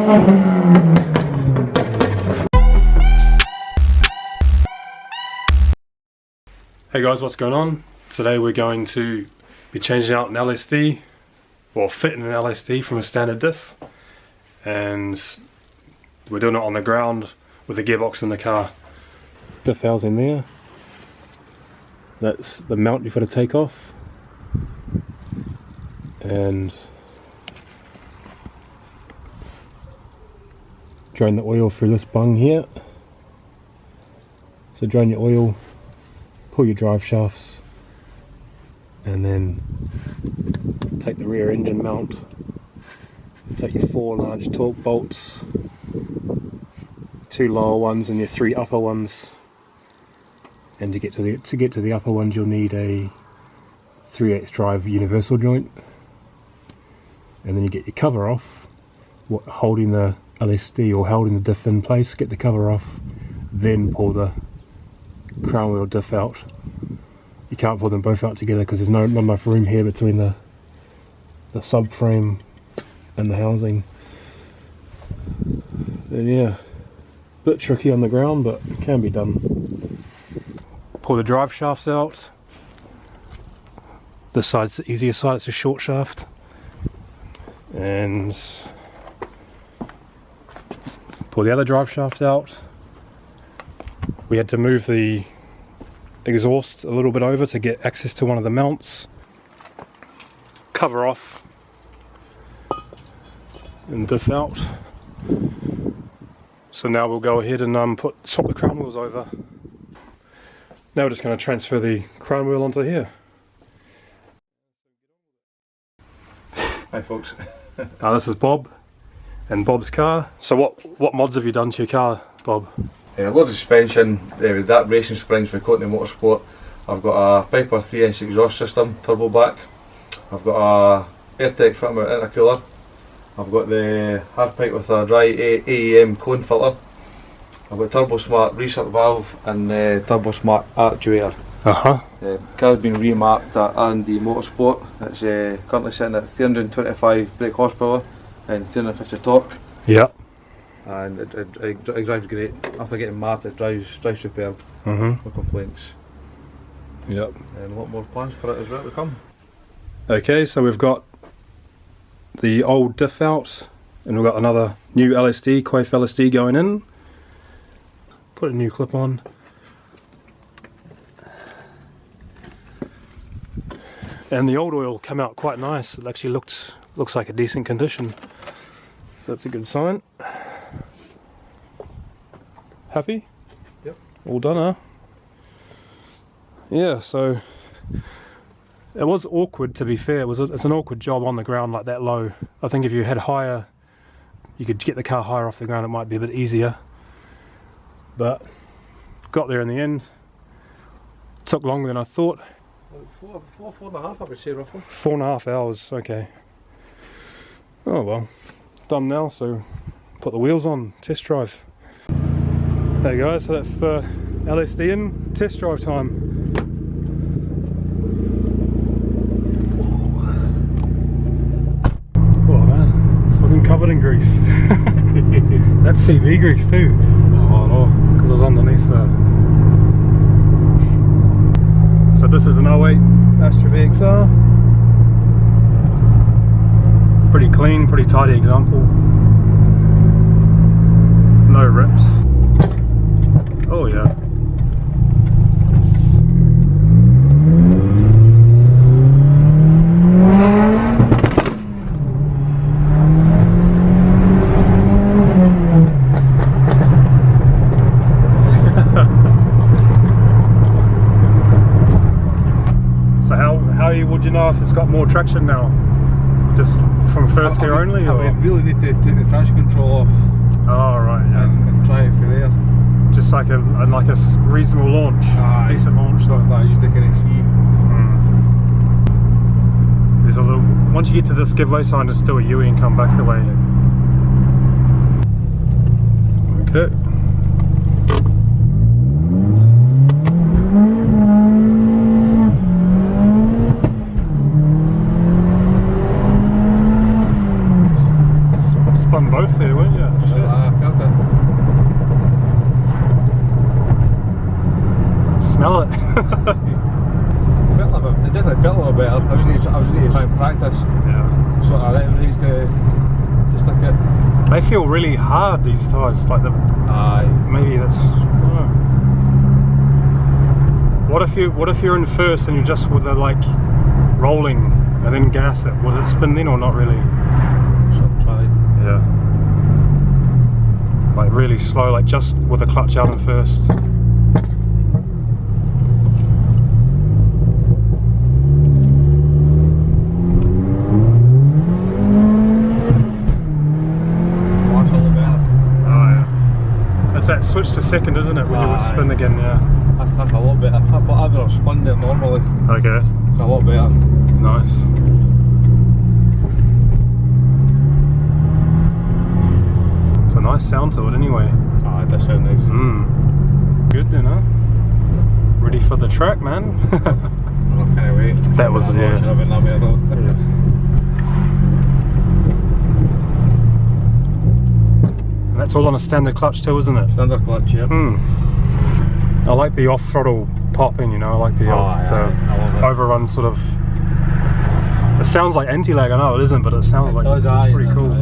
Hey guys, what's going on? Today we're going to be changing out an LSD, or fitting an LSD from a standard diff, and we're doing it on the ground with the gearbox in the car. Diff housing there, that's the mount you've got to take off, and drain the oil through this bung here. So drain your oil, pull your drive shafts, and then take the rear engine mount, take your 4 large torque bolts, 2 lower ones and your 3 upper ones, and to get to the upper ones you'll need a 3/8 drive universal joint, and then you get your cover off, holding the LSD or holding the diff in place, get the cover off, then pull the crown wheel diff out. You can't pull them both out together because there's not enough room here between the subframe and the housing. And yeah, a bit tricky on the ground, but it can be done. Pull the drive shafts out. This side's the easier side, it's a short shaft. And pull the other drive shaft out. We had to move the exhaust a little bit over to get access to one of the mounts. Cover off and diff out. So now we'll go ahead and swap the crown wheels over. Now we're just going to transfer the crown wheel onto here. Hi folks. This is Bob and Bob's car. So what mods have you done to your car, Bob? Loads of suspension, with that racing springs for Courtney Motorsport. I've got a Piper 3-inch exhaust system, turbo back. I've got a AirTech front mount intercooler. I've got the hard pipe with a dry AEM cone filter. I've got Turbo Smart reset valve and Turbo Smart actuator. Car's been remapped at R&D Motorsport. It's currently sitting at 325 brake horsepower and 350 torque. Yep. And it drives great. After getting mapped, it drives superb. No complaints. Yep. And a lot more plans for it as well to come. Okay, so we've got the old diff out, and we've got another new LSD, Quaife LSD going in. Put a new clip on. And the old oil came out quite nice. It actually looks like a decent condition. So that's a good sign. Happy? Yep. All done, huh? Yeah, so it was awkward, to be fair. It's an awkward job on the ground like that low. I think if you had higher, you could get the car higher off the ground, it might be a bit easier. But got there in the end. Took longer than I thought. Four and a half, I would say, roughly. 4.5 hours, okay. Oh well, done now, so put the wheels on, test drive. There you go, so that's the LSD in, test drive time. Oh man, fucking covered in grease. That's CV grease too. Oh no, because I was underneath there. So this is an 08 Astra VXR. Pretty clean, pretty tidy example. No rips. Oh yeah. So how would you know if it's got more traction now? Just from first gear only? I would really need to take the traction control off. Oh right, yeah. And try it through there. Just like a reasonable launch, decent launch. Stuff that I usually can see. There's a little. Once you get to this giveaway sign, just do a U and come back the way. Okay. spun both there, weren't you? Shit. I felt it. Smell it. It definitely felt a little better. I was need to try and practice. Yeah. Sort of ways to stick it. They feel really hard, these tyres. Like the. Aye. Maybe that's. I don't know. What if you're in first and you're just with the like rolling and then gas it? Would it spin then or not really? So try. Yeah. Like really slow, like just with the clutch out in first. That switch to second, isn't it, when you would spin again? Yeah, that's a lot better. But I've never spun there normally. Okay, It's a lot better. nice. It's a nice sound to it anyway. Ah, it does sound nice. Good then, huh? Ready for the track, man. I'm not kind of wait. That was Should have been that way at all. And that's all on a standard clutch too, isn't it? Standard clutch, yeah. I like the off throttle popping, you know, I like the, I love it. overrun sort of. It sounds like anti-lag, I know it isn't, but it sounds like it's pretty cool.